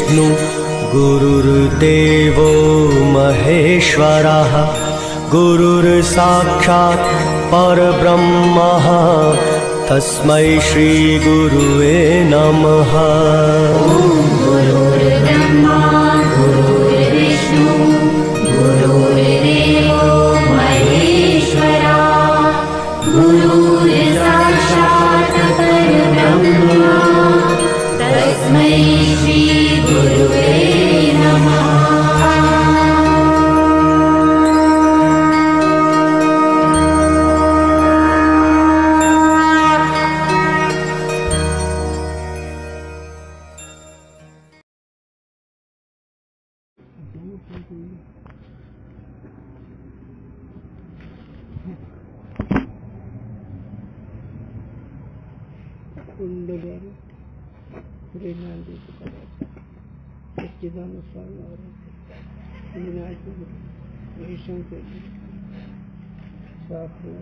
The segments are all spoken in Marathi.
गुरुर्विष्णु गुरुर्देवो महेश्वरः गुरुर्साक्षात् परब्रह्मः तस्मै श्री गुरुवे नमः। गुरुर्ब्रह्मा गुरुर्विष्णु गुरुर्देवो महेश्वरा गुरुर्साक्षात् परब्रह्म तस्मै श्री गुरुवे नमः। कुंडल्याने प्रेमाने सच्चिदानुसार शंकर साखर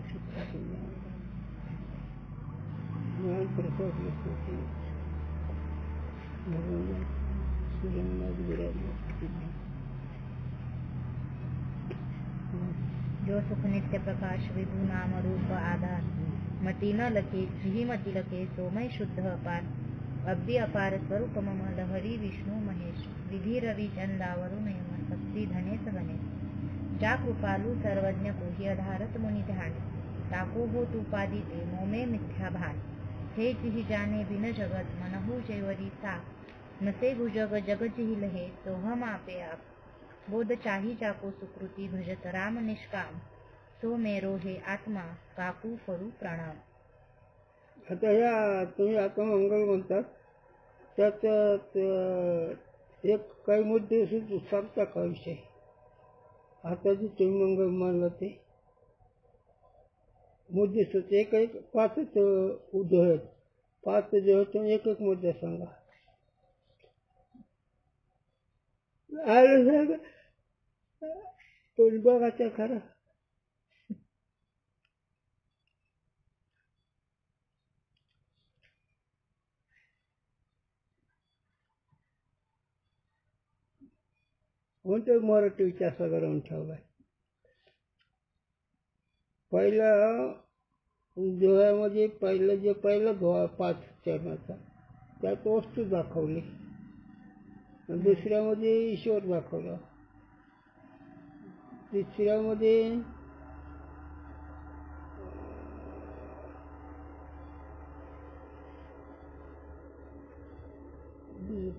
ज्ञान प्रसाद भगवान सूर्यनाथ जो सुख नित्य प्रकाश विभु नाम रूप आधार मती न लखे श्रीमती लखे सोमय शुद्ध अपार अब्बी अपार स्वरूप मम लहरी विष्णु महेश विधि रवि चंदावरुण यम शक्ति धनेश गणेश जा कृपालु सर्वज्ञ कोही अधारत मुनि ध्यान ताको हो तुपादी ते मोमे मिथ्या भान हे जिहि जाने बिन जगत मनहु जैवरी सा नसे भुजग जग जिहि लहे तो हम आपे आप बोध चाही जाको सुकृती भजत राम निष्काम सो मेरो हे आत्मा काकू करू प्रणाम। आता ह्या तुम्ही आता मंगल म्हणतात त्यात एक काही मुद्दे सांगता का विषय? आता जे तुम्ही मंगल मानला ते मुद्दे एक एक पाचच उद्योग आहेत, पाच जे होते एक एक मुद्दा सांगा. आलं सांगा पण बघायचं खरं. म्हणतो मराठी विचार करून ठेवलाय. पहिला डोळ्यामध्ये पहिला डोळा 5 चरणाचा त्यात वस्तू दाखवली, दुसऱ्यामध्ये ईश्वर दाखवला, तिसऱ्यामध्ये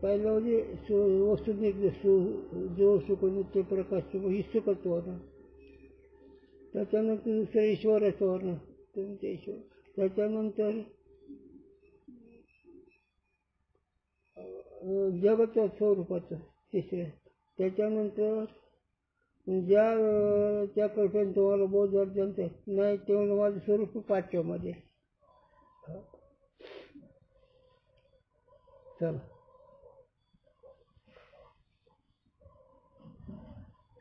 पहिला म्हणजे वस्तू जो सुखनित्य प्रकाश ही सुखत्व होता. त्याच्यानंतर दुसरं ईश्वराचं वर्ण तुमच्या ईश्वर. त्याच्यानंतर जगतच्या स्वरूपाचं तिसरं. त्याच्यानंतर ज्या त्या कल्पने तुम्हाला बोध अर्जन नाही तेव्हा माझं स्वरूप 5व्यामध्ये. चला.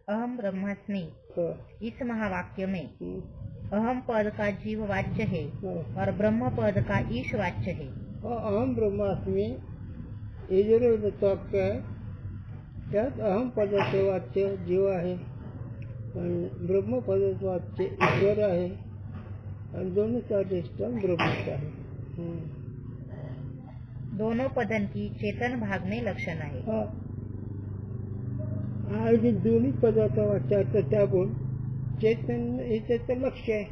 अहम ब्रह्मास्मि इस महावाक्य में अहम पद का जीव वाच्य है और ब्रह्म पद का ईश वाच्य है. अहम ब्रह्मास्मि यजुर्वेद वाक्य आहे, त्यात अहम पदाचे वाच्य जीव आहे आणि ब्रह्म पदाचे वाच्य ईश्वर आहे आणि दोन्हीचा अधिष्ठान ब्रह्मच आहे. दोनों पदन की चेतन भाग में लक्षण आहे. आणि दोन्ही पदाचा वाचार त्यागून चेतन याचं लक्ष आहे.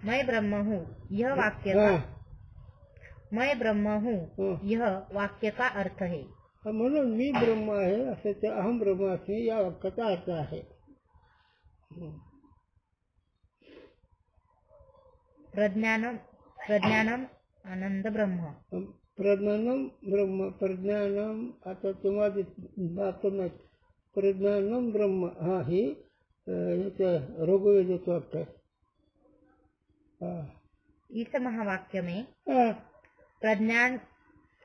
मैं ब्रह्म हूँ यह वाक्य का मैं ब्रह्म हूँ यह वाक्य का अर्थ है. म्हणून मी ब्रह्म आहे असं ते अहम ब्रह्मास्मि या वाक्याचा अर्थ आहे. प्रज्ञानम आनंद ब्रह्म. प्रज्ञानम ब्रह्म. प्रज्ञानम आता तुम्हाला नाही. प्रज्ञानम ब्रह्म हा ही ऋग्वेदाचं वाक्य आहे. इस महावाक्य में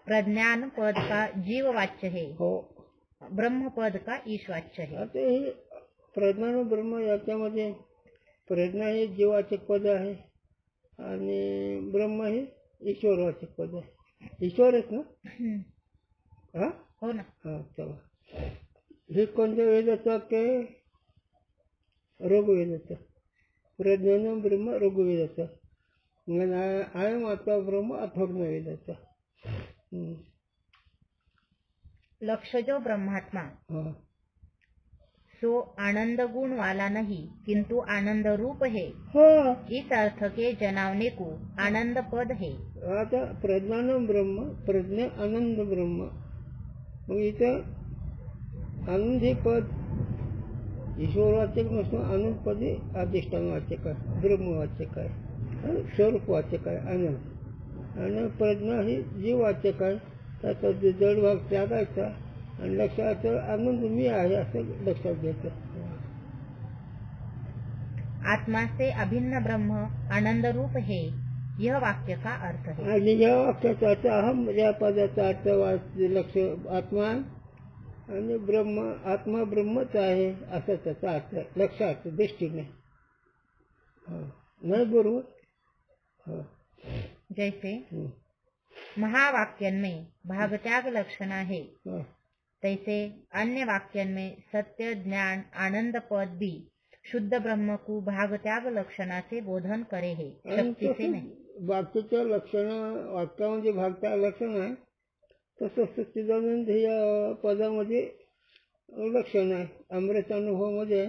प्रज्ञान पद का जीव वाच्य है, ब्रह्म पद का ईश वाच्य है. आता हे प्रज्ञान ब्रह्म याच्यामध्ये प्रज्ञा हे जीवाचक पद आहे आणि ब्रह्म हे ईश्वरवाचक पद आहे. ईश्वरच ना. हा हो ना. हा चला. हे कोणत्या वेदाचं वाक्य आहे? ऋग्वेदाचं. प्रज्ञानं ब्रह्म ऋग्वेदाचं. अयम आत्मा ब्रह्म अथर्ववेदाचं. लक्षजो ब्रह्मात्मा हा सो आनंद गुण वाला नहीं किंतु आनंद रूप है. हा इस अर्थ के जनावने को आनंद पद है. आता प्रज्ञानं ब्रह्म, प्रज्ञा आनंद ब्रह्म. मग इथं आनंद हे पद ईश्वरवाचक नसून आनंद पद हे अधिष्ठान वाचक आहे, ब्रह्मवाचक आहे, स्वरूपवाचक आहे आनंद. आणि प्रज्ञा ही जीववाचक आहे. त्याचा जड भाग त्यागायचा आणि लक्षात आनंद मी आहे असं लक्षात घ्यायचं. आत्मा से अभिन्न ब्रह्म आनंद रूप है, यह वाक्य का अर्थ है. आणि या वाक्याचा अर्थ अहम या पदाचा अर्थ लक्ष आत्मा आणि ब्रह्म, आत्मा ब्रह्मच आहे असा त्याचा अर्थ लक्षात दृष्टीने. नाही बरोबर. जैसे महावाक्यन में भाग त्याग लक्षण है, तैसे अन्य वाक्यन में सत्य ज्ञान आनंद पद भी शुद्ध ब्रह्म को भाग त्याग लक्षणा से बोधन करे है, शक्ति से नहीं. वाक्याचं लक्षण वाक्यामध्ये भाग त्याग लक्षण आहे तसं सच्चिदानंद या पदामध्ये लक्षण आहे. अमृत अनुभवामध्ये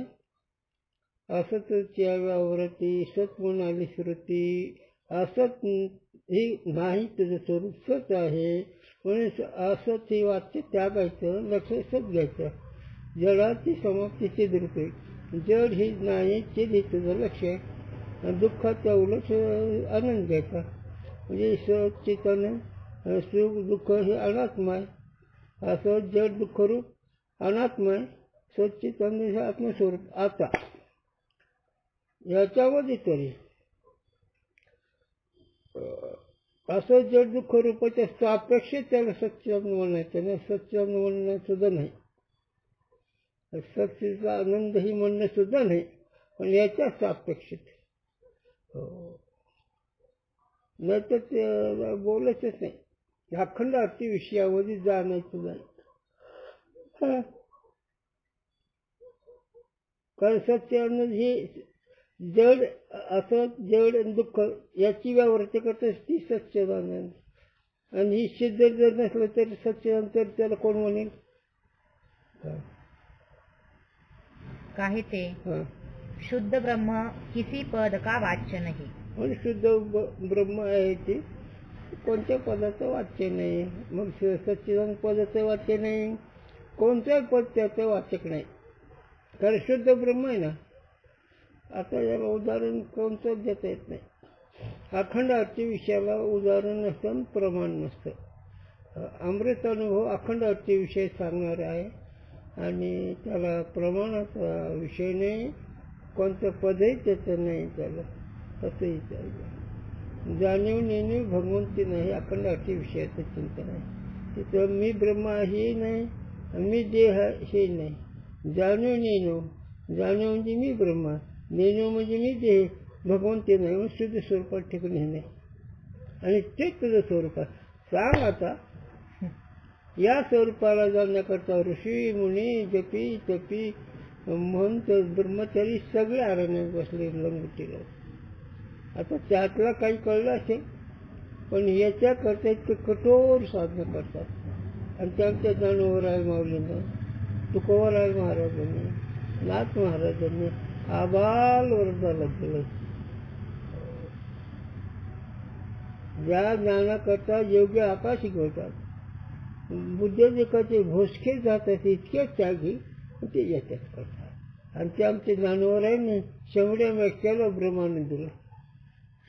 असतच्या व्यावृत्ती सत म्हणाली श्रुती. असत ही नाही तुझं स्वरूप सत आहे म्हणून असत हे वाक्य त्यागायचं, लक्ष सत घ्यायचं. जडाची समाप्ती चिद्रूपे, जड ही नाही चिद ही तुझं लक्ष आहे. दुःखाचा उलक्ष आनंद घ्यायचा म्हणजे सत चितानंद सुख दुःख हे अनात्मा आहे. असं जड दुःखरूप अनात्मा आहे, सच्चितानंद हे आत्मस्वरूप. आता याच्यामध्ये तरी असं जड दुःख रूपाच्या सापेक्ष त्याला सच्चिदानंद म्हणायचं नाही, सच्चिदानंद म्हणणं सुद्धा नाही, सच्चिचा आनंद ही म्हणणं सुद्धा नाही, पण याच्या सापेक्षित. नाही तर ते बोलायचंच नाही. अखंड अर्थी विषयामध्ये जाण्याचं नाही. कारण सच्चिदानंद ही जड असं जड दुःख याची व्यावृत्ती करते ती सच्चिदानंद. आणि ही सिद्ध जर नसलं तरी सच्चिदानंद तर त्याला कोण म्हणेल? कहते शुद्ध ब्रह्म किसी पद का वाच्य नहीं. म्हणजे शुद्ध ब्रह्म आहे ते कोणत्या पदाचं वाच्य नाही. मग सच्चिदानंद पदाचं वाच्य नाही, कोणत्याही पद त्याचं वाचक नाही, कारण शुद्ध ब्रह्म आहे ना. आता याला उदाहरण कोणतं देता येत नाही. अखंड अर्थी विषयाला उदाहरण नसतं, प्रमाण नसतं. अमृत अनुभव अखंड अर्थी विषय सांगणार आहे आणि त्याला प्रमाणाचा विषय नाही, कोणतं पदही त्याचं नाही त्याला. तसंही चालतं. जाणीव नेणीव भगवंती नाही, अखंड अर्थी विषयाचं चिंतन आहे. तिथं मी ब्रह्म हे नाही, मी देह हे नाही. जाणीव नेणीव, जाणीव म्हणजे मी ब्रह्म, नेणीव म्हणजे मी देह, भगवंती नाही. मग शुद्ध स्वरूपात ठिकाणी नाही आणि तेच तुझं स्वरूप आहे. सांग आता या स्वरूपाला जाण्याकरता ऋषी मुनी जपी तपी महंत ब्रह्मचारी सगळे आरण्यात बसले लंगोटीला. आता त्यातला काही कळलं असेल, पण याच्याकरता इतकं कठोर साधनं करतात. आणि त्यांच्या ज्ञानोबराय माऊलींना, तुकोबराय महाराजांनी, नाथ महाराजांनी आबाल वरदाला केलं. ज्या ज्ञानाकरता योग्य आकाश शिकवतात, बुद्धदेकाचे भोसके जातात इतके त्यागी ते याच्यात करतात. आणि ते आमचे ज्ञानोबरायांनी शेवड्या व्याख्याला ब्रह्मानंद दिलं.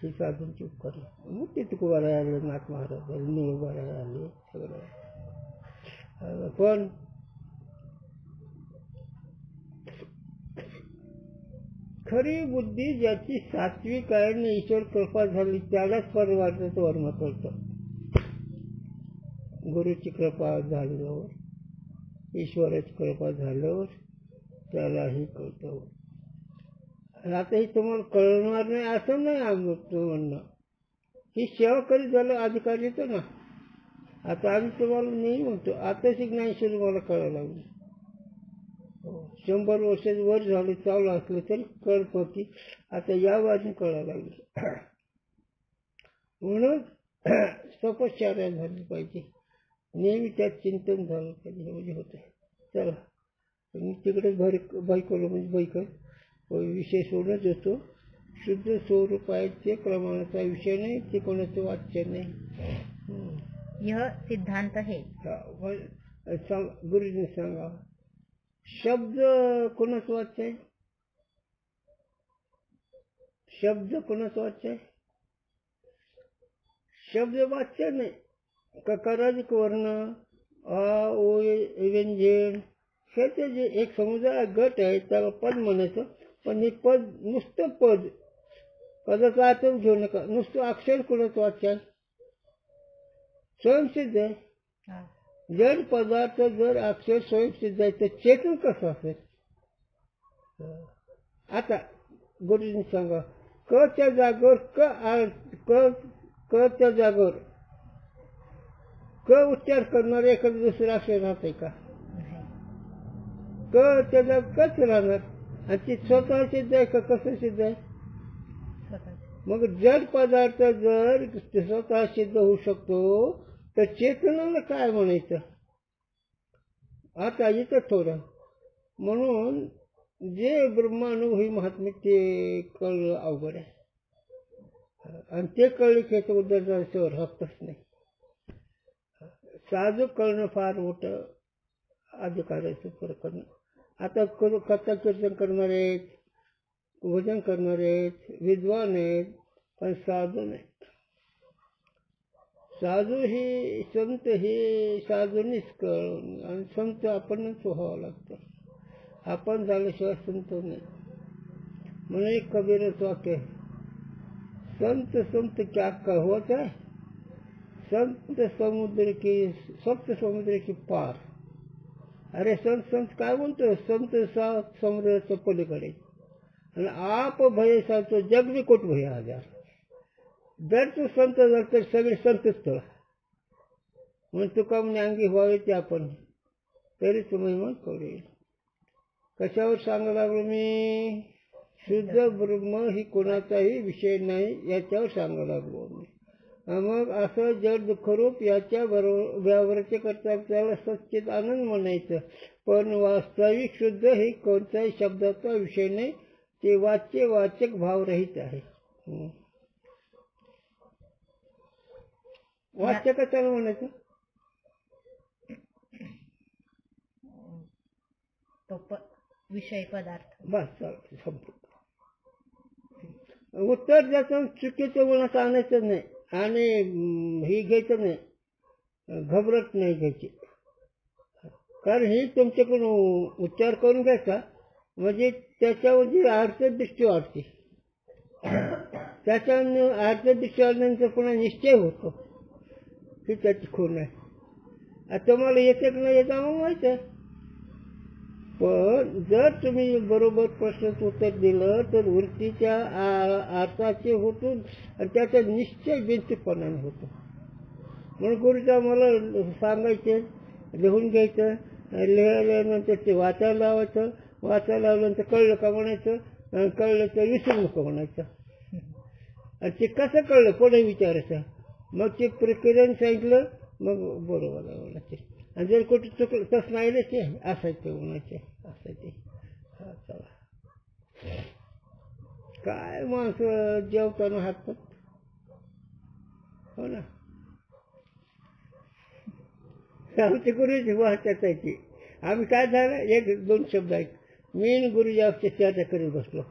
हे साधून चूक करलं. मग ते तुकोबाराय आले, नाथ महाराज आले, निळोबाराय आले, सगळं. पण खरी बुद्धी ज्याची सात्विक आहे आणि ईश्वर कृपा झाली त्यालाच परमार्थाचं वर्म करतं. गुरुची कृपा झाल्यावर, ईश्वराची कृपा झाल्यावर त्यालाही कळतं. आता हे तुम्हाला कळणार नाही असं नाही आमचं म्हणणं. ही सेवा कधी झालं अधिकार येतो ना, आता आम्ही तुम्हाला नेहमी म्हणतो आताच ज्ञानेश्वरी मला कळायला लागली. 100 वर्षाचं वर झालं चालू असलं तरी कळत होती, आता या बाजून कळायला लागली. म्हणून तपश्चर्या झाली पाहिजे, नेहमी त्यात चिंतन झालं पाहिजे, म्हणजे होतं. चला मी तिकडे बायकोला म्हणजे बायको विषय सोडत होतो. शुद्ध स्वरूप आहे ते प्रमाणाचा विषय नाही, ते कोणाचं वाच्य नाही. यह सिद्धांत है. गुरुजीने सांगा शब्द कोणाचं वाच्य आहे? शब्द कोणाचं वाच्य आहे? शब्द वाच्य नाही. ककाराधिक वर्ण आ ओ व्यंजन ह्याचे जे एक समुदाय गट आहे त्याला पद म्हणायचं. पण हे पद नुसतं पदाचा अर्थ घेऊ नका. नुसतं अक्षर कोणाचं वाच्य आहे? स्वयंसिद्ध आहे. जर पदार्थ जर अक्षर स्वयंसिद्ध आहे तर चेतन कसं असेल? आता गुरुजींनी सांगा क च्या जागेवर क च्या जागेवर क उच्चार करणार एखादं दुसरं अक्षर राहतंय का? क च्या जागेवर कच राहणार. आणि ती स्वतः सिद्ध आहे का कसं सिद्ध आहे? मग जर पदार्थ जर स्वतः सिद्ध होऊ शकतो तर चेतनाला काय म्हणायचं? आता इथं थोडं म्हणून जे ब्रह्मानुभवी महात्मे ते कळलं अवघड आहे. आणि ते कळले की याचं उद्धाराचं राहतच नाही. साजूक कळणं फार मोठं अधिकाराचं प्रकरण. आता कथा कीर्तन करणारे आहेत, भजन करणारे आहेत, विद्वान आहेत, पण साधू नाहीत. साधू ही संत हे साधूनीच कळून आणि संत आपणच व्हावं लागतं. आपण झाल्याशिवाय संत नाही. म्हणून एक कबीरच वाक्य आहे, संत संत क्या कहवत है, संत सप्त समुद्र की पार. अरे संत काय म्हणतो? संत समुद्राच्या पलीकडे. आणि आप भय सांगतो जग भी कोट भय हजार. जर तू संत झाला तर सगळे संतच तुला. म्हणून तुका म्हणे अंगी व्हावे ते आपण तरी तुम्ही मग कळेल. कशावर सांगायला लागलो मी? शुद्ध ब्रह्म ही कोणाचाही विषय नाही याच्यावर सांगायला लागलो मी. मग असं जड दुःखरूप याच्या बरोबरचे करता त्याला सच्चित आनंद म्हणायचं. पण वास्तविक शुद्ध हे कोणत्याही शब्दाचा विषय नाही, ते वाचक भावरहित आहे. वाच्य कशाला म्हणायचं? विषय पदार्थ. बस चालतं संपूर्ण. उत्तर द्यायचं चुकीचं बोलणं आणायचं नाही आणि ही घ्यायचं नाही, घबरत नाही घ्यायची. कारण ही तुमच्याकडून उच्चार करून घ्यायचा म्हणजे त्याच्यावर जी अर्थदृष्टी वाढते. त्याच्यावर अर्थदृष्टी वाढल्यानंतर पुन्हा निश्चय होतो की त्याची खूण आहे. आता तुम्हाला येते की नाही येतं आम्हाला माहीत आहे. पण जर तुम्ही बरोबर प्रश्नाचं उत्तर दिलं तर वृत्तीच्या अर्थाचे होतो आणि त्याचा निश्चय बिनचूकपणाने होतो. म्हणून गुरुजी मला सांगायचे लिहून घ्यायचं, लिहिल्यानंतर ते वाचायला लावायचं, वाचायला लावल्यानंतर कळलं का म्हणायचं, कळलं तर विसरू नको म्हणायचं. आणि ते कसं कळलं पुढे विचारायचं. मग ते प्रक्रियेने सांगितलं मग बरोबर आहे म्हणायचे. आणि जर कुठे चुकलं तसं नाही ते असायचं म्हणायचे असायचे. हा चला काय माणसं जेवताना हातात. हो ना, आमची गुरुजी वाहत्याच आहे ती. आम्ही काय झालं 1-2 शब्द आहेत. मी गुरुजी आमच्या चर्चा करीत बसलो.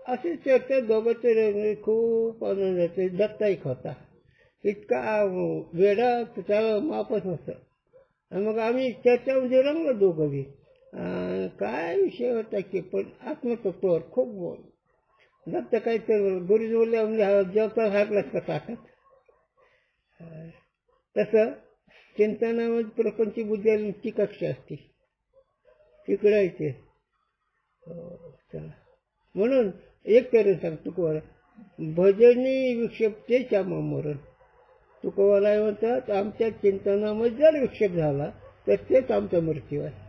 अशी चर्चा दोघांचे खूप आनंदाचे. दत्ता एक होता इतका वेडा त्याला मापच नसतं. आणि मग आम्ही चर्चामध्ये रंगलो दोघं बी. काय विषय होता की पण आत्मतत्वावर खूप बोल. दत्त काही तर गुरुजी बोलले म्हणजे जेवता हाकलाच का टाकत. तसं चिंतनामध्ये प्रपंची बुद्धी कक्षा असते तिकडे येते. चला म्हणून एक तरी सांगतो कोर भजनी विक्षेपतेच्या मरण. तुकोबाराय म्हणतात आमच्या चिंतनामध्ये जर विक्षेप झाला तर तेच आमचा मृत्यू आहे.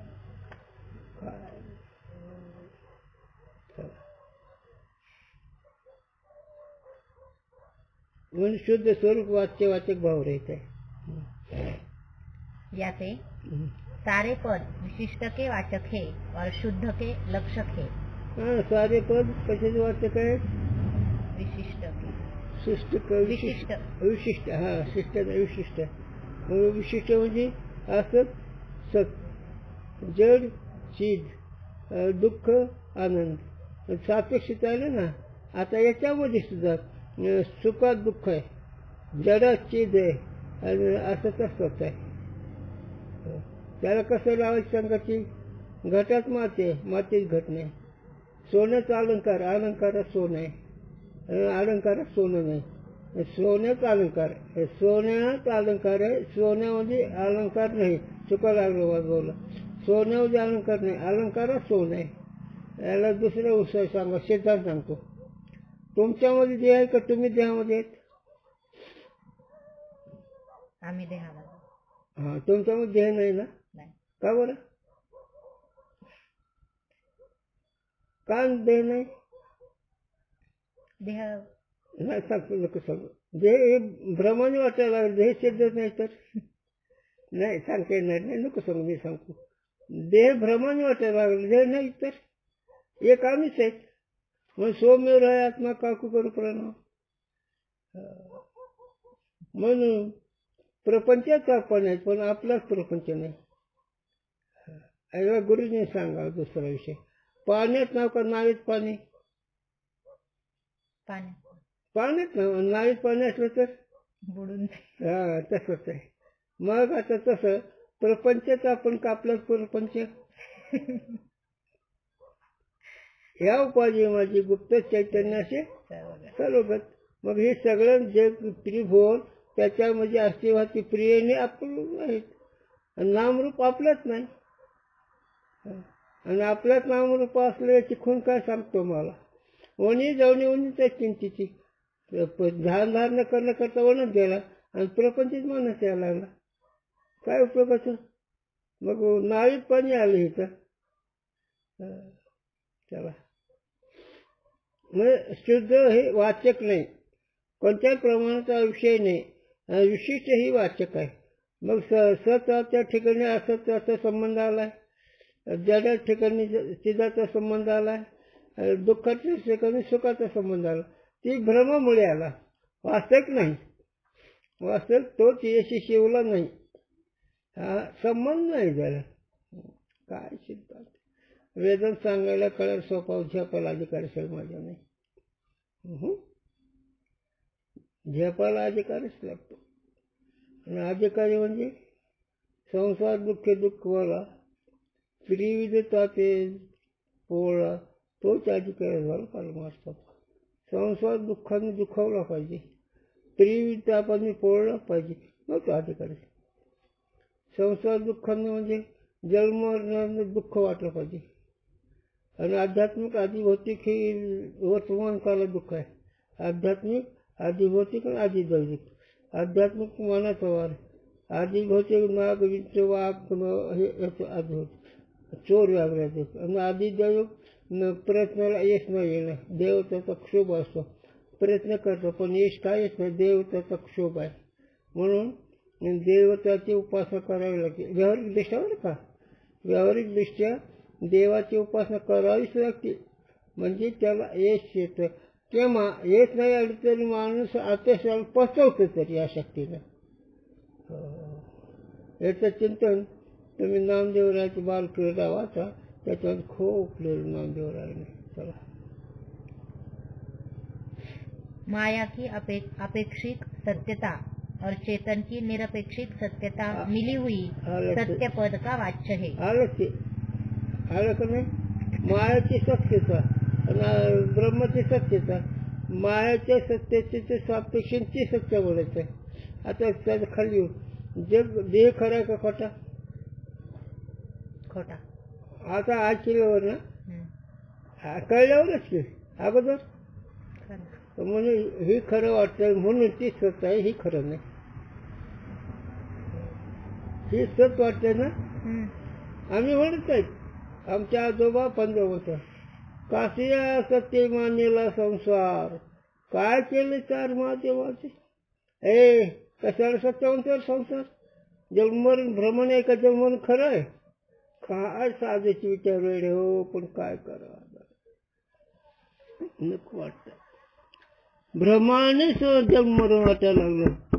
म्हणजे शुद्ध स्वरूप वाच्य भाव रहता है. याते सारे पद विशिष्ट के वाचक है और शुद्ध के लक्षक है. हाँ, सारे पद कशाचे वाचक आहेत? विशिष्ट के. शिष्ट विशिष्ट. विशिष्ट. हा, शिष्ट विशिष्ट. विशिष्ट म्हणजे असत सत, जड चीज, दुःख आनंद, सापेक्षित आहे ना. आता याच्यामध्ये सुद्धा सुखात दुःख आहे, जडात चीज आहे आणि असत सत आहे. त्याला कसं लावायची सांगायची? घटात माती आहे, मातीत घट नाही. सोन्याचा अलंकार, अलंकारात सोनं आहे, अलंकारात सोनं नाही. सोन्याचा अलंकार, सोन्यात अलंकार आहे, सोन्यामध्ये अलंकार नाही. चुका लागलो वाजवलं. सोन्यामध्ये अलंकार नाही, अलंकारात सोनं आहे. याला दुसरा उत्साह सांगा, सिद्धांत सांगतो. तुमच्यामध्ये देह आहे का तुम्ही देहामध्ये आहेत? आम्ही देहाला. हा, तुमच्यामध्ये देह नाही ना? नाही. का बरं? का देह नाही? देह नाही सांगतो, नको सांगू. देह हे भ्रमाने वाटायला लागलं, देह सिद्ध नाही तर नाही सांगता येणार नाही, नको सांगू, मी सांगतो. देह भ्रमाने वाटायला लागलं, देह नाही तर एक आम्हीच आहेत. मग सौम्य राय आत्मा काकू करू प्रणव. म्हणून प्रपंचाचा आपण आहे, पण आपलाच प्रपंच नाही. गुरुजीने सांगा दुसरा विषय. पाण्यात नाव का नावेत पाणी? पाण्यात नाव, नावेत पाणी असलं तर बुडून. हा, तसंच आहे. मग आता तसं प्रपंचाच आपण का आपलाच प्रपंच? या उपाधी माझी गुप्त चैतन्याचे सर्वगत. मग हे सगळं जग त्रिभुवन त्याच्यामध्ये अस्तित्वाची प्रियने आपण आहेत. नामरूप आपलंच नाही, आणि आपल्याच नामरूप असलं याची खूण काय सांगतो मला? वणी जाऊन वणी त्या चिंतेची ध्यान धारणा करणं करता वणच गेला आणि प्रपंचच मनात यायला लागला. काय उपयोगाचं? मग नाळीत पाणी आलं इथं. चला, मग शुद्ध हे वाचक नाही, कोणत्याही प्रमाणाचा विषय नाही, विशिष्ट ही वाचक आहे. मग सत्वाच्या ठिकाणी असत्वाचा संबंध आलाय, जडा ठिकाणी चिदाचा संबंध आलाय, दुःखाच्या ठिकाणी सुखाचा संबंध आला. ती भ्रमामुळे आला, वास्तविक नाही. वास्तविक तोच यशी शिवला नाही, हा संबंध नाही झाला. काय सिद्धांत वेदन सांगायला कळेल सोपा, झेपाला अधिकार असेल माझ्या नाही. झेपाला अधिकारच लागतो. आणि अधिकारी म्हणजे संसार दुःख दुःखवाला, त्रिविधता ते पोळा, तोच अधिकारी झाला परमार्थ. संसार दुःखाने दुखावला पाहिजे, त्रिविधतापाने पोळला पाहिजे, मग तो अधिकारी. संसार दुःखाने म्हणजे जन्म दुःख वाटलं पाहिजे. आणि आध्यात्मिक आदिभौतिक ही वर्तमान काला दुःख आहे. आध्यात्मिक आदिभौतिक आणि आदिदैविक. आध्यात्मिक मनाचा वार, आदिभौतिक नाग विंच वाघ हे आदिभौतिक चोर व्याघ्राचे. आणि आदिदैविक प्रयत्नाला यश नाही येणं, देव त्याचा क्षोभ असतो. प्रयत्न करतो पण यश काय येत नाही, देव त्याचा क्षोभ आहे. म्हणून देवताची उपासना करावी लागते. व्यावहारिक दृष्ट्यावर का, व्यावहारिक दृष्ट्या देवाची उपासना करावीच लागते, म्हणजे त्याला यश येतं. किंवा येत नाही आली तरी माणूस आत्मसाला पचवतो तरी या शक्तीनं. याचं चिंतन तुम्ही नामदेवरायाची बालक्रीडा वाचा, त्याच्यावर खूप लिहिलं नामदेवरायाने. चला, माया की अपेक्षित सत्यता और चेतन की निरपेक्षित सत्यता मिली हुई सत्य पद का वाच्य है. आलं का नाही? मायाची सत्यता आणि ब्रह्माची सत्यता. मायाच्या सत्यतेचे ते सापेक्षांची सत्य बोलायचं. आता त्याचं खाली येऊ, जग देह खरा आहे का खोटा? खोटा. आता आज केल्यावर ना कळल्यावरच की अगोदर म्हणून ही खरं वाटतं, म्हणून ती सत्य आहे, ही खरं नाही. हे सत वाटते ना. हम्म. आम्ही म्हणत आहेत, आमच्या आजोबा पंजाब कासिया सत्य मानेला संसार, काय केले चार महादेवाचे. कशाला सत्य म्हणतो संसार. जन्मरण भ्रमण आहे का जन्मरण खरं आहे. काय साधेचे विचार वेळे हो, पण काय करा नको वाटत. भ्रमाने जन्मरण वाटायला लागलं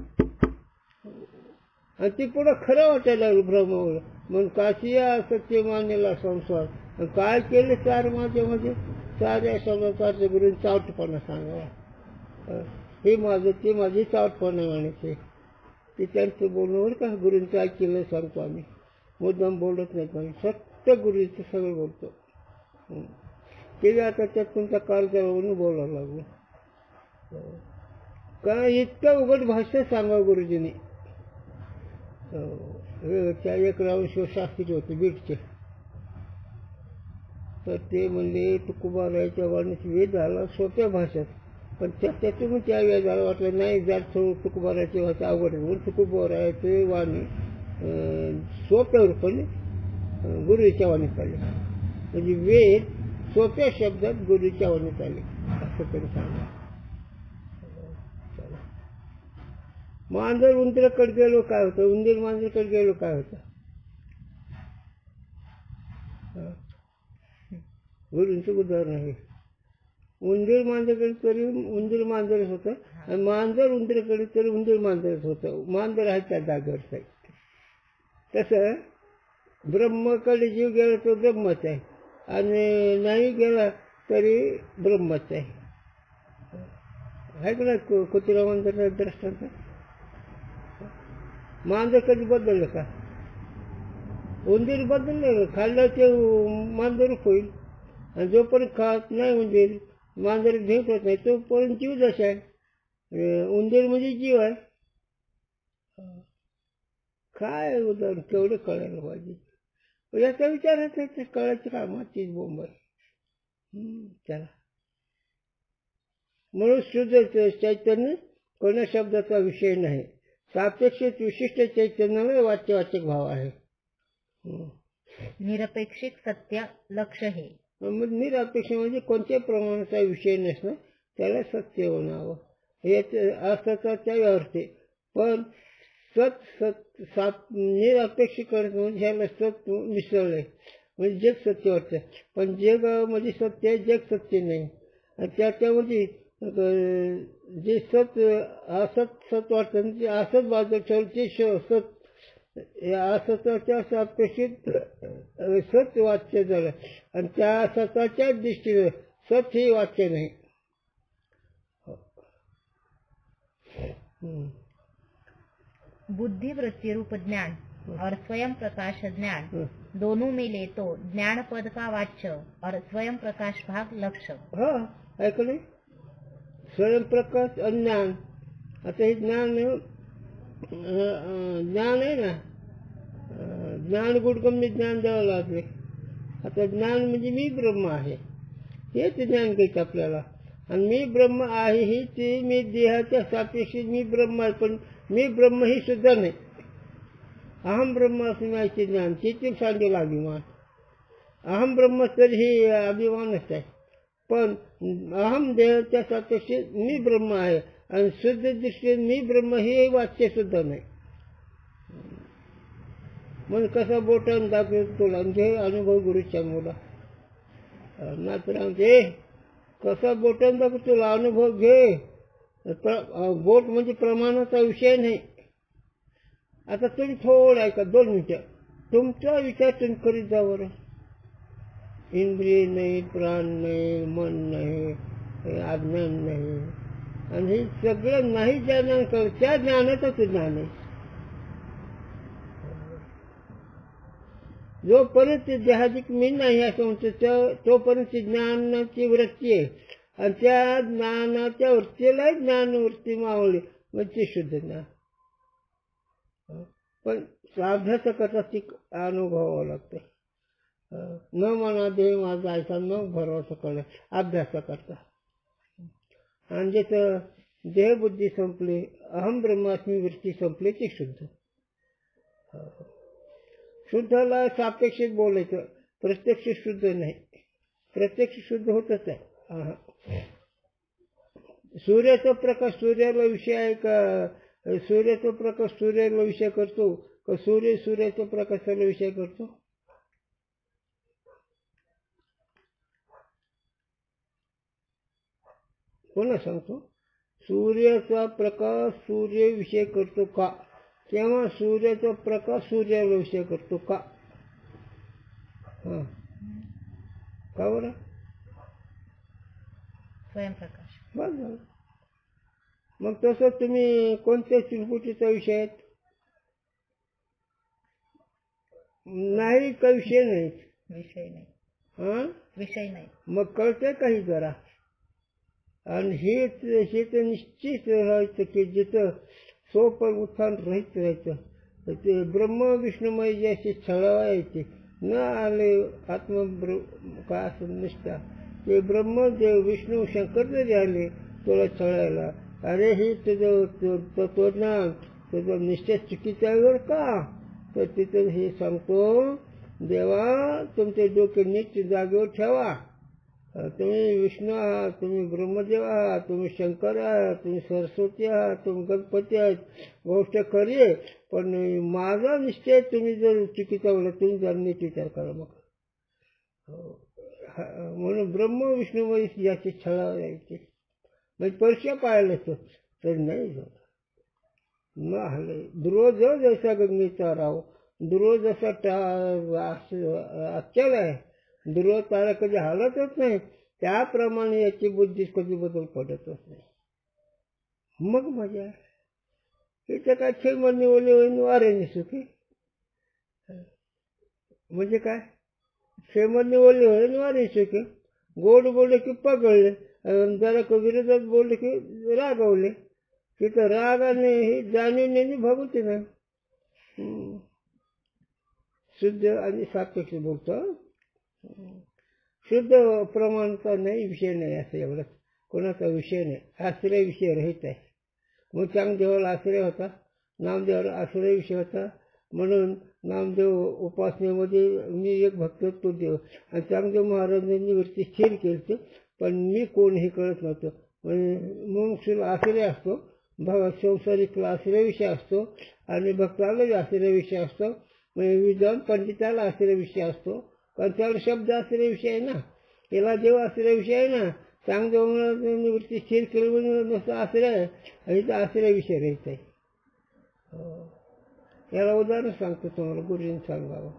आणि ते पुढं खरं वाटायला लागलं भ्रमावर. मग कासिया सत्य मानेला संसार, काय केले चार माझ्यामध्ये. साऱ्या समाजाचे गुरु चावटपणा सांगावा. हे माझं ते माझी चावटपणा म्हणायचे. ते त्यांचं बोलणं का गुरूंचं ऐकलं सांगतो आम्ही. मुद्दाम बोलत नाही आम्ही. सत्य गुरुचं सगळं बोलतो. ते आता त्यात तुमचा काळजावरून बोलायला लागलो. का इतकं उघड भाषा सांगा गुरुजींनी. त्या एक रावण शास्त्री होते बीडचे. तर ते म्हणले तुकोबारायच्या वाणीचा वेद झाला सोप्या भाषेत, पण त्यातून त्या वेदाला वाटलं नाही जर तुकोबारायची भाषा अवघड आहे म्हणून तुकोबारायचे वाणी सोप्या रूपाने गुरुच्या वाणीत आले. म्हणजे वेद सोप्या शब्दात गुरुच्या वाणीत आले असं तरी सांगा. मांजर उंदराकडे गेलो काय होतं, उंदीर मांजराकडे गेलो काय होतं. गुरूंचं उदाहरण आहे. उंदीर मांजराकडे तरी उंदीर मांजरच होतं आणि मांजर उंदराकडे तरी उंदीर मांजरच होतं. मांजर आहे त्या जागेवरच आहे. तसं ब्रह्माकडे जीव गेला तो ब्रह्मच आहे आणि नाही गेला तरी ब्रह्मच आहे. का ना कुत्रा मांजर दृष्टांत. मांजर कधी बदललं का. उंदीर बदललं खाल्लं ते मांजर होईल आणि जोपर्यंत खात नाही उंदीर मांजर भेट होत नाही तोपर्यंत जीव जसा आहे. उंदीर म्हणजे जीव आहे. काय उदाहरण केवढं कळायला पाहिजे. याचा विचार कळायचं का मातीच बोंब आहे. चला म्हणून शुद्ध चैतन्य कोणा शब्दाचा विषय नाही. सापेक्षित विशिष्ट चैतन्याला वाच्यवाचक भाव आहे. निरपेक्षिक सत्य लक्ष हे. मग निरपेक्ष म्हणजे कोणत्याही प्रमाणाचा विषय नसणं त्याला सत्य म्हणावं. असत्याच्या अर्थ. पण निरपेक्ष करत म्हणजे ह्याला सत मिसळलंय म्हणजे जग सत्य वाटतं. पण जग म्हणजे सत्य आहे, जग सत्य नाही. आणि त्याच्यामध्ये जे असत वाटतं ते असत बाजू ठेवते सत असताच्या सापेक्षित सत वाच्य झालं आणि त्या सताच्या दृष्टीने सत हे वाच्य नाही. बुद्धि वृत्ति रूप ज्ञान और स्वयं प्रकाश ज्ञान दोनों मिले तो ज्ञान पद का वाच्य और स्वयं प्रकाश भाग लक्ष्य. हा ऐकले. स्वयं प्रकाश आणि ज्ञान. आता हे ज्ञान आहे ना. ज्ञान गुडगम्य ज्ञान द्यावं लागले. आता ज्ञान म्हणजे मी ब्रह्म आहे हेच ज्ञान घ्यायचं आपल्याला. आणि मी ब्रह्म आहे ही ते मी देहाच्या सापेक्ष मी ब्रह्म आहे. पण मी ब्रह्म ही सुद्धा नाही. अहम ब्रह्म असं माहिती ज्ञान तिथे सांगेल अभिमान. अहम ब्रह्म तर हे अभिमानच आहे. पण अहम देहाच्या सापेक्ष मी ब्रह्म आहे आणि शुद्ध दृष्टीने मी ब्रह्म हे वाच्य सुद्धा नाही. मग कसा बोटान दाखवतो तुला घे अनुभव गुरुच्या मुला. नातरांचे कसा बोटान दाखवतो तुला अनुभव घे. बोट म्हणजे प्रमाणाचा विषय नाही. आता तुम्ही थोडं ऐका 2 मिनिटं. तुमचा विचार तुम्ही करीत जा बरं. इंद्रिय नाही, प्राण नाही, मन नाही, अज्ञान नाही आणि हे सगळं नाही ज्या ज्ञान करत त्या ज्ञानाचंच ज्ञान आहे. जोपर्यंत देहाधिक मी नाही असं म्हणतो तोपर्यंत ज्ञानाची वृत्ती आहे आणि त्या ज्ञानाच्या वृत्तीला ज्ञानवृत्ती मावळली म्हणजे शुद्ध ज्ञान. पण अभ्यास करता ती अनुभवावं लागतं. न म्हणा देह माझा ऐसा न भरवसा कळलं अभ्यास करता. आणि ज्याचं देहबुद्धी संपली अहम ब्रह्मास्मी वृत्ती संपली ती शुद्ध. शुद्धला सापेक्षित बोलायचं, प्रत्यक्ष शुद्ध नाही. प्रत्यक्ष शुद्ध होतच आहे. सूर्याचा प्रकाश सूर्याला विषय आहे का? सूर्याचा प्रकाश सूर्याला विषय करतो का सूर्य सूर्याच्या प्रकाशाला विषय करतो? कोणा सांगतो? सूर्याचा प्रकाश सूर्य विषय करतो का? किंवा सूर्याचा प्रकाश सूर्याला विषय करतो का? का बरं? स्वयंप्रकाश. बस झालं. मग तसं तुम्ही कोणत्या त्रिपुटीचा विषय आहेत? नाही का विषय नाही? विषय नाही. विषय नाही. मग कळतंय काही जरा. आणि हे तर निश्चित राहायचं की जिथं सोपं उत्थान रहित राहायचं. ते ब्रह्म विष्णुमय जे असे छळायचे न आले काय असं निष्ठा, ते ब्रह्मदेव विष्णू शंकर जरी आले तुला छळायला, अरे हे तुझं तत्वज्ञान तुझं निश्चय चुकीचं आहे बरं का? तर तिथं हे सांगतो, देवा तुमचे डोके नीट जागेवर ठेवा. तुम्ही विष्णू आहात, तुम्ही ब्रह्मदेव आहात, तुम्ही शंकर आहात, तुम्ही सरस्वती आहात, तुम्ही गणपती आहात, गोष्ट खरी आहे. पण माझा निश्चय तुम्ही जर चुकीचा बोला तुम्ही जर नीट विचार करा. मग म्हणून ब्रह्म विष्णूमध्ये याची छळा यायची. म्हणजे परीक्षा पाहायला तर नाही झालं. न हले ध्रुव जो जैसा गंगेचा राव, ध्रुव जसा अचल आहे, ध्रुव तारा कधी हालतच नाही, त्याप्रमाणे याची बुद्धी कधी बदल पडतच नाही. मग मजा इथं काय खेळमध्ये ओले होईन वाऱ्याने सुखी. म्हणजे काय? खेळमध्ये ओले होईन वाऱ्याने सुखी. गोड बोलले की पगळले, जरा विरोधात बोलले की रागवले. तिथं रागाने हे जाणीवने भागवते ना. शुद्ध आणि सापेक्ष बोलतो. शुद्ध प्रमाणाचा नाही, विषय नाही असं एवढंच. कोणाचा विषय नाही, आश्रय विषय रहित आहे. मग चांगदेवाला आश्रय होता, नामदेवाला आश्रय विषय होता. म्हणून नामदेव उपासनेमध्ये मी एक भक्त तो देव, आणि चांगदेव महाराजांनी वरती स्थिर केलं. पण मी कोण हे कळत नव्हतं. म्हणजे मुमुक्षूला आश्रय असतो, संसारिकला आश्रय विषय असतो, आणि भक्ताला आश्रय विषय असतो. म्हणजे विद्वान पंडिताला आश्रय विषय असतो, कारण त्याला शब्द आश्रय विषय आहे ना, याला देव आश्रय विषय आहे ना. चांगदेव महाराजांनी वरती स्थिर केलं नुसतं आश्रय आहे, आणि तो आश्रय विषय राहत आहे. याला उदाहरण सांगतो तुम्हाला, गुरुजींनी सांगावं.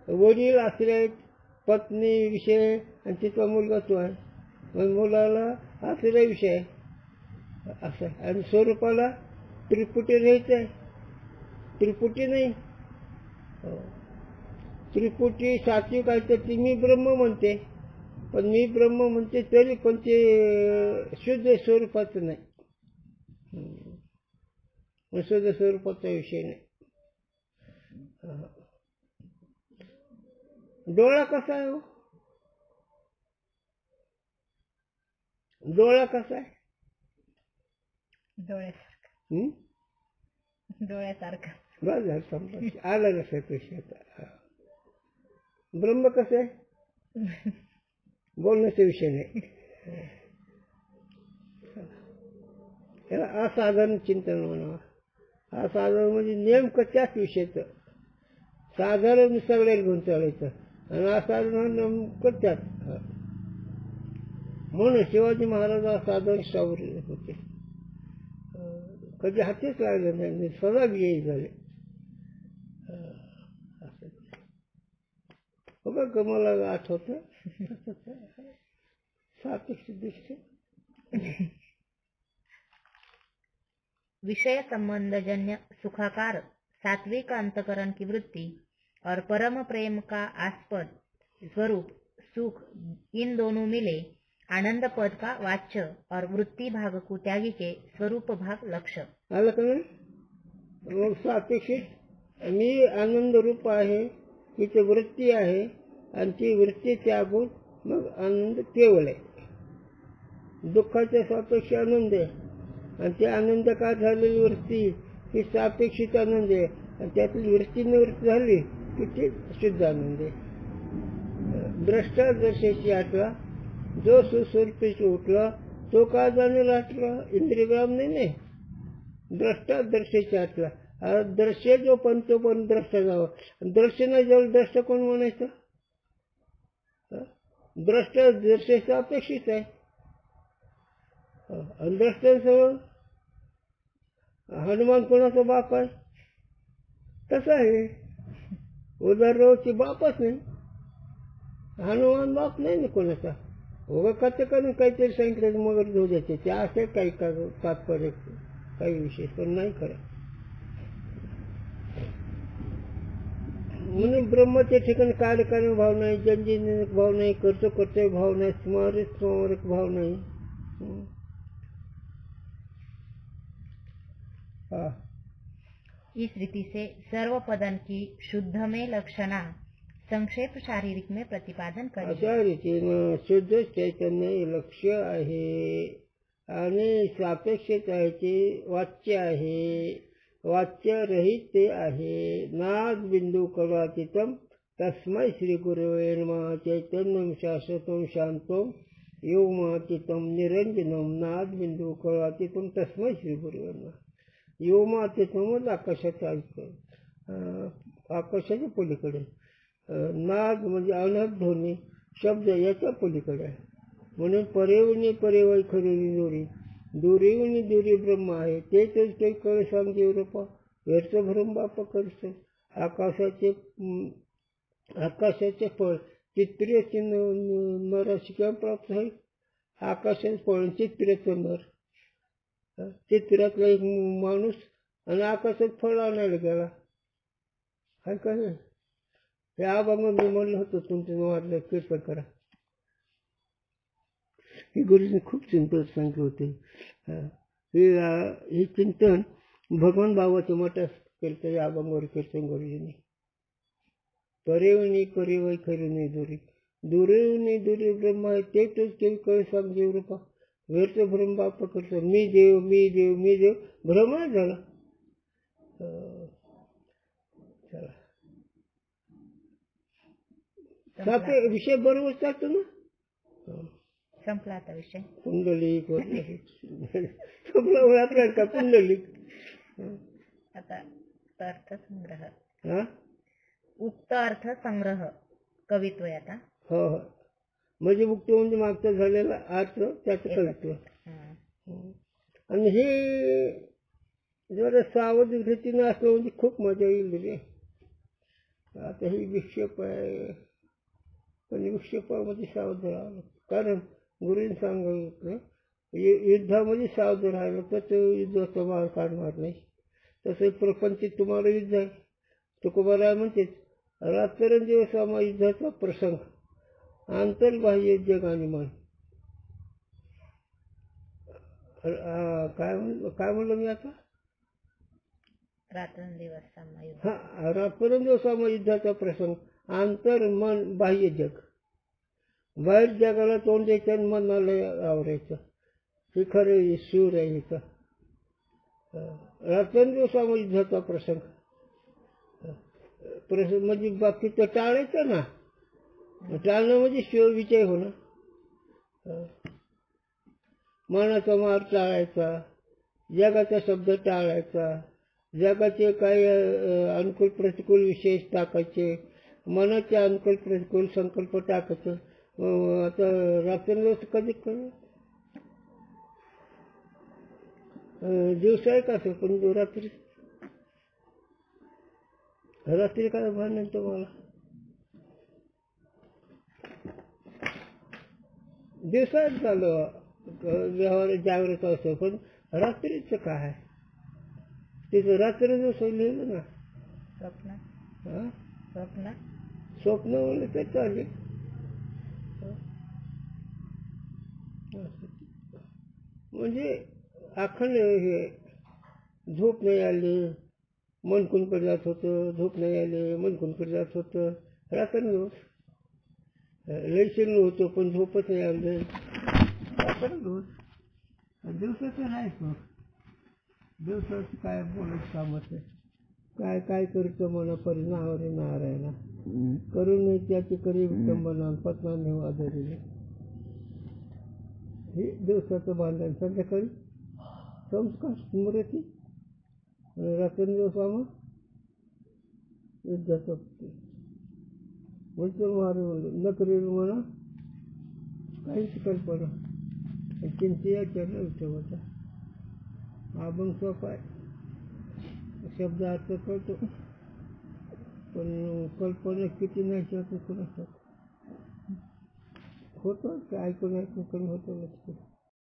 वडील आश्रय आहेत, पत्नी विषय, आणि तिचा मुलगा तो आहे. मग मुलाला आश्रय विषय आहे असं. आणि स्वरूपाला त्रिपुटी राहायचं आहे, त्रिपुटी नाही. त्रिपुटी सात्विक आहे तर ती मी ब्रह्म म्हणते, पण मी ब्रह्म म्हणते तरी पण ते शुद्ध स्वरूपाचं नाही, शुद्ध स्वरूपाचा विषय नाही. डोळा कसा आहे? डोळा कसा आहे? डोळ्यासारखा. बस झालं, समजा आला लक्षात विषय. ब्रह्म कसं आहे? बोलण्याचा विषय नाही. याला असाधारण चिंतन म्हणावं. असाधारण म्हणजे नेमकं त्याच विषयाचं. साधारण सगळ्याला घेऊन चालायचं, आणि असाधारण नेमकं त्याच. म्हणून शिवाजी महाराज असाधारण सावरले होते, कधी हातीच लागले नाही, सदा विजयी झाले. बघा मला आठवतं सापेक्ष दृष्टी. विषय संबंधजन्य सुखाकार सात्विक अंतकरण की वृत्ति और परम प्रेम का आस्पद स्वरूप सुख, इन दोनों मिले आनंद पद का वाच्य और वृत्ति भाग को त्यागी के स्वरूप भाग लक्ष्य. आलं का नाही? मग सापेक्षित मी आनंद रूप आहे, तिथे वृत्ती आहे, आणि ती वृत्ती त्यागून मग आनंद केवळ आहे. दुःखाच्या सापेक्ष आनंद आहे, आणि त्या आनंद का झालेली वृत्ती ही सापेक्षित आनंद आहे, आणि त्यातली वृत्ती निवृत्त झाली किती शुद्ध आनंद आहे. द्रष्टादर्शेची आठवा, जो सुस्वरूपेशी उठला तो का जाणेल आठला, इंद्रियग्राम नाही. द्रष्टादर्शेची आठला, दृश्य जो पण तो पण द्रष्टा जावा. दृश्य नाही जवळ द्रष्टा कोण म्हणायचं? द्रष्टा दर्शेचा अपेक्षित आहे. द्रष्टांसह हनुमान कोणाचा बाप आहे? तसा आहे. उदाहरणाची बापच नाही, हनुमान बाप नाही ना कोणाचा. कथं करून काहीतरी सांगितलं मग धोजायचे ते असे काही तात्पर्य काही विशेष पण नाही करा. म्हणून ब्रह्माच्या ठिकाणी कार्यकारण भाव नाही, जनजनिक भाव नाही, कर्तव्य भाव नाही, स्मारक भाव नाही. इस रीति से सर्व पदन की शुद्ध में लक्षणा संक्षेप शारीरिक में प्रतिपादन करें. अशा रीतीनं शुद्ध चैतन्य लक्ष्य आहे आणि सापेक्षताचे वाच्य आहे, वाच्य रहित ते आहे. नाद बिंदू कलातीतम तस्मै श्री गुरुवे नमः. चैतन्यम शाश्वतम शांतम योमातीतम निरंजनम. नाद बिंदू कलातीतम तस्मै श्री गुरुवे नमः. योमातीतमच आकाशाच्या आकाशाच्या पलीकडे. नाद म्हणजे अनहद ध्वनी शब्द याच्या पलीकडे आहे. म्हणून परेवणी परेवाई खरेवी दोरी, दुरीवणी दुरी ब्रह्म आहे. तेच काही कळ सांगते रूपा व्यर्थ भरून बाप करत. आकाशाचे फळ चित्रीय नराशी किंवा प्राप्त आहे. आकाशाचे फळ चित्र्याचं नर. चित्रातला एक माणूस आणि आकाशात फळ आणायला गेला. काय काय हे अभंग मी म्हणलं होतं तुमचं वाटलं कीर्तन करा. हे गुरुजी खूप चिंतन सांगते होते. हे चिंतन भगवान बाबाच्या मठात केलं या अभंगावर कीर्तन गुरुजींनी. परेवणी परेवाई खरी नाही दुरी, दुरेवणी दुरी ब्रह्म आहे. तेच केवी कळ सांग देव रूपा व्यर्थ भ्रम बाप करतो. मी देव मी देव मी देव भ्रमच झाला. चला सापे विषय बरोबर चालतो ना. संपला आता विषय. पुंडलिक आपल्याला का पुंडलिक. आता अर्थ संग्रह. हा उक्त अर्थ संग्रह कवित्व आहे आता. हो हो म्हणजे मुक्त म्हणजे मागचा झालेला अर्थ त्याचं कवित्व. आणि हे जरा सावध रीतीनं असलं म्हणजे खूप मजा येईल रे. आता ही विक्षेप आहे पण विक्षेपामध्ये सावध राहावं. कारण गुरुने सांगितलं युद्धामध्ये सावध राहिलं तर तो युद्धाचा मार काढणार नाही. तसं प्रपंचित तुम्हाला युद्ध आहे. तुकोबाराय म्हणते रात्रंदिवस आम्हा युद्धाचा प्रसंग आंतरबाह्य जग आणि मन. काय म्हणलं मी आता. रात्रंदिवस आम्हा युद्धाचा प्रसंग आंतर मन बाह्य जग. बाहेर जगाला तोंड द्यायचं आणि मनाला आवरायचं. हे खरं सूर आहे इथं. रात्रंदिवस आम्हा युद्धाचा प्रसंग म्हणजे बाकीचं टाळायचं ना. टाळणं म्हणजे शिव विजय होणं. मनाचा मार टाळायचा, जगाचा शब्द टाळायचा, जगाचे काही अनुकूल प्रतिकूल विशेष टाकायचे, मनाचे अनुकूल प्रतिकूल संकल्प टाकायचं. आता रात्रंदिवस कधी करू दिवस आहे का असं पण रात्री रात्री काय भान तुम्हाला. दिवसात झालं व्यवहार जागृत असतो पण रात्रीचं काय तिथं रात्र दिवस लिहिलं ना. स्वप्न म्हणलं तर चालेल. म्हणजे अखंड हे झोप नाही आली मन कुणकडे जात होतं, झोप नाही आली मन कुणकडे जात होतं. रात्रंदिवस लयशील होतो पण झोपच नाही आलं. रात्रंदिवस दिवसाचं नाही. मग दिवसाचं काय बोलायचं कामच आहे. काय काय करीतो म्हणा परिणामावर नारायणा करून त्याची करी विटंबना पत्ना नेऊ आदरिले. हे दिवसाचं बांधण संध्याकाळी संस्कार स्मृती रात्री स्वामा युद्धाचं उलटून मारून नकरी म्हणा काहीच कल्पना चिंतेच्या विठ्ठल अभंग सोपा आहे. शब्द अर्थ कळतो पण कल्पना किती नाही शकत कोणाचं होतं ते ऐकून कमी होतं.